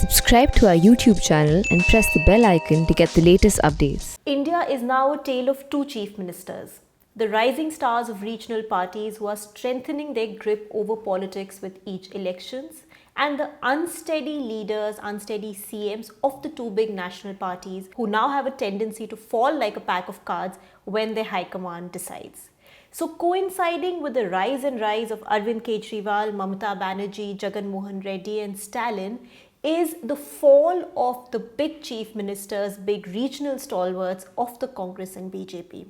Subscribe to our YouTube channel and press the bell icon to get the latest updates. India is now a tale of two chief ministers. The rising stars of regional parties who are strengthening their grip over politics with each elections, and the unsteady leaders, unsteady CMs of the two big national parties who now have a tendency to fall like a pack of cards when their high command decides. So coinciding with the rise of Arvind Kejriwal, Mamata Banerjee, Jagan Mohan Reddy and Stalin is the fall of the big chief ministers, big regional stalwarts of the Congress and BJP.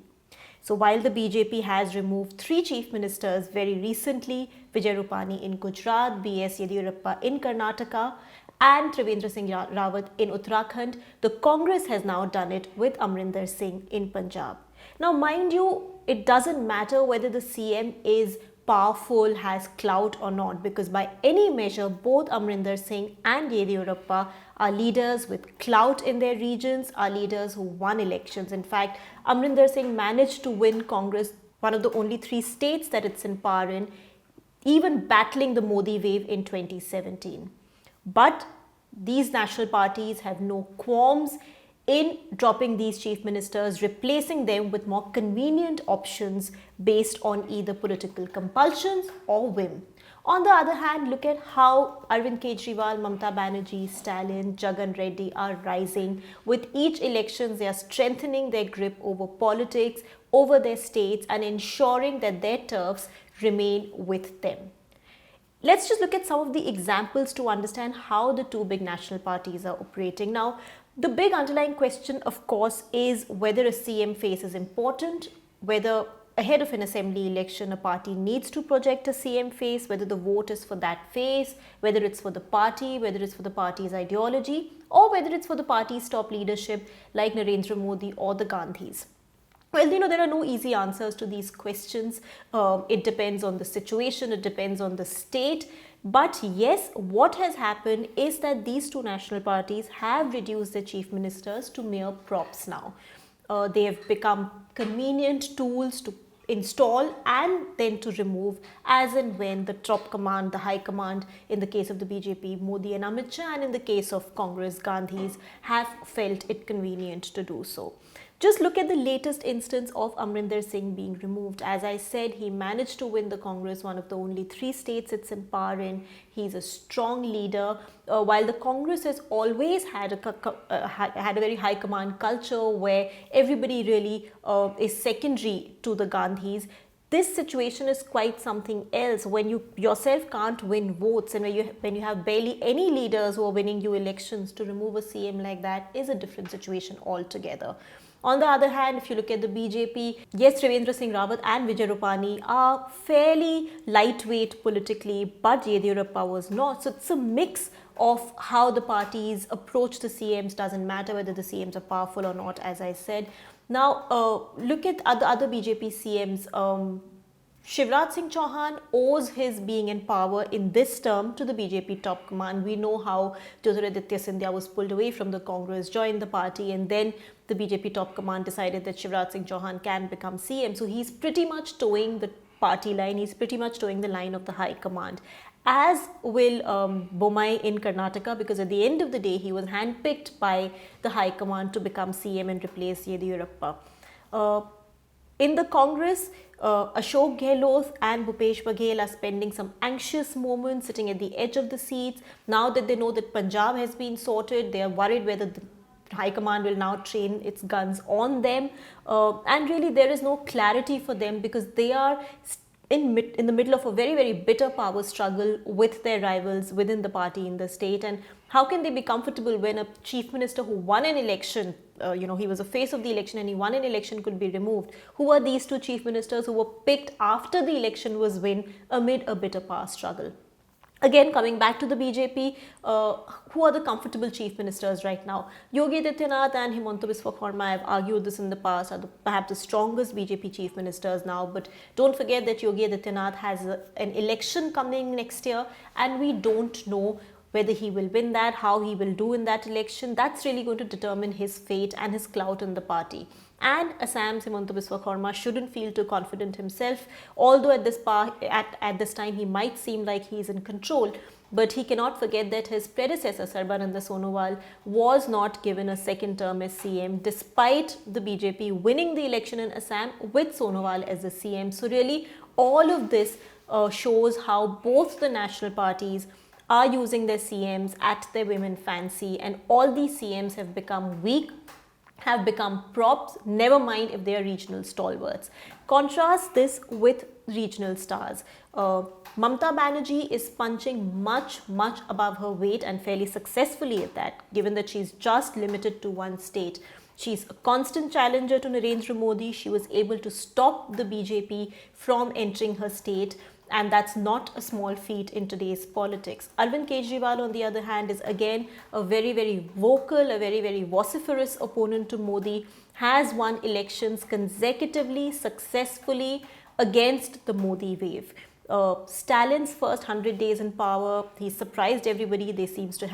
So while the BJP has removed three chief ministers very recently, Vijay Rupani in Gujarat, B.S. Yediyurappa in Karnataka and Trivendra Singh Rawat in Uttarakhand, the Congress has now done it with Amrinder Singh in Punjab. Now mind you, it doesn't matter whether the CM is powerful, has clout or not, because by any measure both Amrinder Singh and Yediyurappa are leaders with clout in their regions, are leaders who won elections. In fact, Amrinder Singh managed to win Congress, one of the only three states that it's in power in, even battling the Modi wave in 2017. But these national parties have no qualms in dropping these chief ministers, replacing them with more convenient options based on either political compulsions or whim. On the other hand, look at how Arvind Kejriwal, Mamata Banerjee, Stalin, Jagan Reddy are rising. With each election, they are strengthening their grip over politics, over their states and ensuring that their turfs remain with them. Let's just look at some of the examples to understand how the two big national parties are operating. Now, the big underlying question, of course, is whether a CM face is important, whether ahead of an assembly election a party needs to project a CM face, whether the vote is for that face, whether it's for the party, whether it's for the party's ideology, or whether it's for the party's top leadership like Narendra Modi or the Gandhis. Well, there are no easy answers to these questions. It depends on the situation, it depends on the state. But yes, what has happened is that these two national parties have reduced their chief ministers to mere props now. They have become convenient tools to install and then to remove as and when the top command, the high command, in the case of the BJP, Modi and Amit Shah, and in the case of Congress, Gandhis, have felt it convenient to do so. Just look at the latest instance of Amrinder Singh being removed. As I said, he managed to win the Congress, one of the only three states it's in power in. He's a strong leader. While the Congress has always had a very high command culture where everybody really is secondary to the Gandhis, this situation is quite something else. When you yourself can't win votes and when you have barely any leaders who are winning you elections, to remove a CM like that is a different situation altogether. On the other hand, if you look at the BJP, yes, Trivendra Singh Rawat and Vijay Rupani are fairly lightweight politically, but Yediyurappa was not. So it's a mix of how the parties approach the CMs. Doesn't matter whether the CMs are powerful or not, as I said. Now, look at other BJP CMs. Shivraj Singh Chauhan owes his being in power in this term to the BJP top command. We know how Jyotiraditya Scindia was pulled away from the Congress, joined the party, and then the BJP top command decided that Shivraj Singh Chauhan can become CM. So he's pretty much towing the party line. He's pretty much towing the line of the high command. As will Bommai in Karnataka, because at the end of the day, he was handpicked by the high command to become CM and replace Yediyurappa. In the Congress, Ashok Gehlot and Bhupesh Baghel are spending some anxious moments sitting at the edge of the seats. Now that they know that Punjab has been sorted, they are worried whether the High Command will now train its guns on them. And really there is no clarity for them because they are in the middle of a very, very bitter power struggle with their rivals within the party in the state. And how can they be comfortable when a chief minister who won an election, he was a face of the election and he won an election, could be removed? Who are these two chief ministers who were picked after the election was won amid a bitter power struggle? Again, coming back to the BJP, who are the comfortable chief ministers right now? Yogi Adityanath and Himanta Biswa Sarma, I've argued this in the past, are perhaps the strongest BJP chief ministers now. But don't forget that Yogi Adityanath has an election coming next year and we don't know whether he will win that, how he will do in that election. That's really going to determine his fate and his clout in the party. And Assam's Himanta Biswa Sarma shouldn't feel too confident himself, although at this time he might seem like he's in control. But he cannot forget that his predecessor, Sarbananda Sonowal, was not given a second term as CM despite the BJP winning the election in Assam with Sonowal as the CM. So really, all of this shows how both the national parties are using their CMs at their women fancy, and all these CMs have become weak, have become props, never mind if they are regional stalwarts. Contrast this with regional stars. Mamata Banerjee is punching much above her weight, and fairly successfully at that, given that she's just limited to one state. She's a constant challenger to Narendra Modi. She was able to stop the BJP from entering her state, and that's not a small feat in today's politics. Arvind Kejriwal, on the other hand, is again a very vocal, a very vociferous opponent to Modi, has won elections consecutively, successfully against the Modi wave. Stalin's first 100 days in power, he surprised everybody. They seem to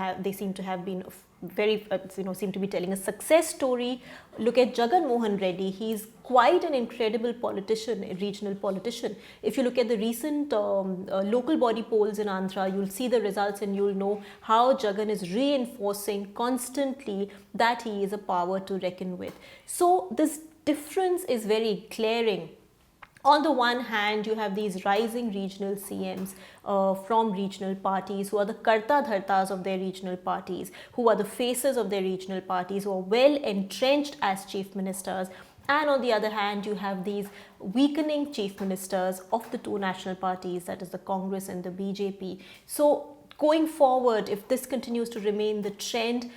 have been very, seem to be telling a success story. Look at Jagan Mohan Reddy. He's quite an incredible politician, a regional politician. If you look at the recent local body polls in Andhra, you'll see the results and you'll know how Jagan is reinforcing constantly that he is a power to reckon with. So this difference is very glaring. On the one hand, you have these rising regional CMs from regional parties who are the karta dhartas of their regional parties, who are the faces of their regional parties, who are well entrenched as chief ministers. And on the other hand, you have these weakening chief ministers of the two national parties, that is the Congress and the BJP. So going forward, if this continues to remain the trend,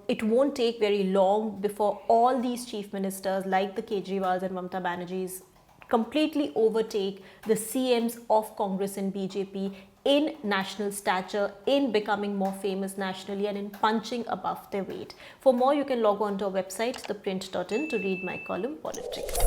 it won't take very long before all these chief ministers like the Kejriwals and Mamata Banerjees completely overtake the CMs of Congress and BJP in national stature, in becoming more famous nationally, and in punching above their weight. For more, you can log on to our website, theprint.in, to read my column Politics.